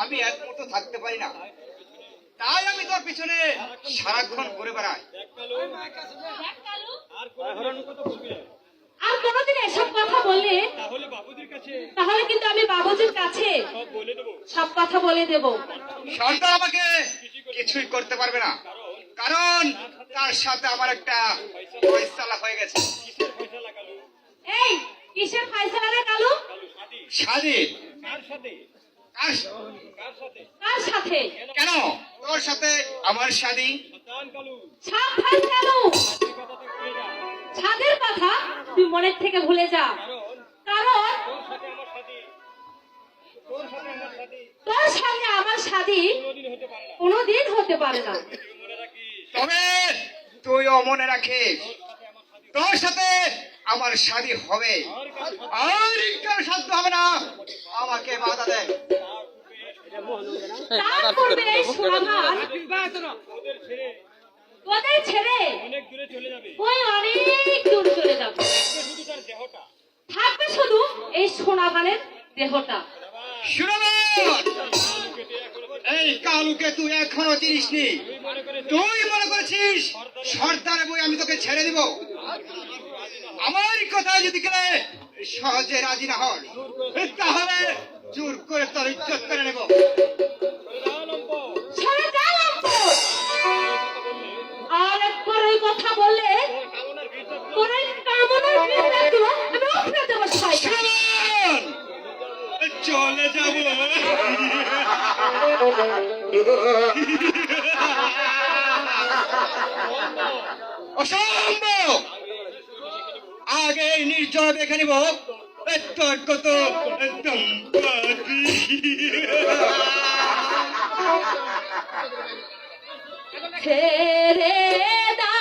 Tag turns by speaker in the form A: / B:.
A: আমি এক মুহূর্ত থাকতে পারি না, তাই আমি তোর পিছনে সারাক্ষণ ঘুরে বেড়াই।
B: আর কোনোদিন এসব কথা বললে তাহলে কিন্তু আমি বাবুজির কাছে সব কথা বলে দেব।
A: সর্দার আমাকে কিছুই করতে পারবে না, কারণ তার সাথে আমার একটা ফয়সালা হয়ে গেছে।
B: এই কিসের ফয়সালা রে কালু?
A: শাদি।
B: কার সাথে?
A: কেন তোর সাথে আমার শাদি?
B: সাবধান কালু, ছাদের কথা তুই মনের থেকে ভুলে যা, কারণ তোর সঙ্গে আমার শাদি কোনোদিন হতে পারে না।
A: তবে তুইও মনে রাখিস, তোর সাথে আমার শাদি হবে, আর কারো সাধ্য হবে না আমাকে বাধা দেয়।
B: তার পূর্বে এই সোনাভার তোদের ছেড়ে ওই অনেক দূর চলে যাবে, থাকবে শুধু এই সোনাভানের দেহটা।
A: এই কালুকে তুই এখনো চিনিসনি? তুই মনে করেছিস সর্দার বই আমি তোকে ছেড়ে দিব? আমার কথা যদি কেউ সহজে রাজি না হন, তাহলে জোর করে তোর ইজ্জত করে নেব।
B: ছেড়ে যা লম্পট। আর একবার ওই কথা বললে তোর এই কামনার বীজগুলো আমি উঠে দেবো শয়তান।
A: চলে যাব। অসম্ভব, আগে নির্জয় দেখে নিব তোর কত দম্পতি।
B: ছেড়ে দা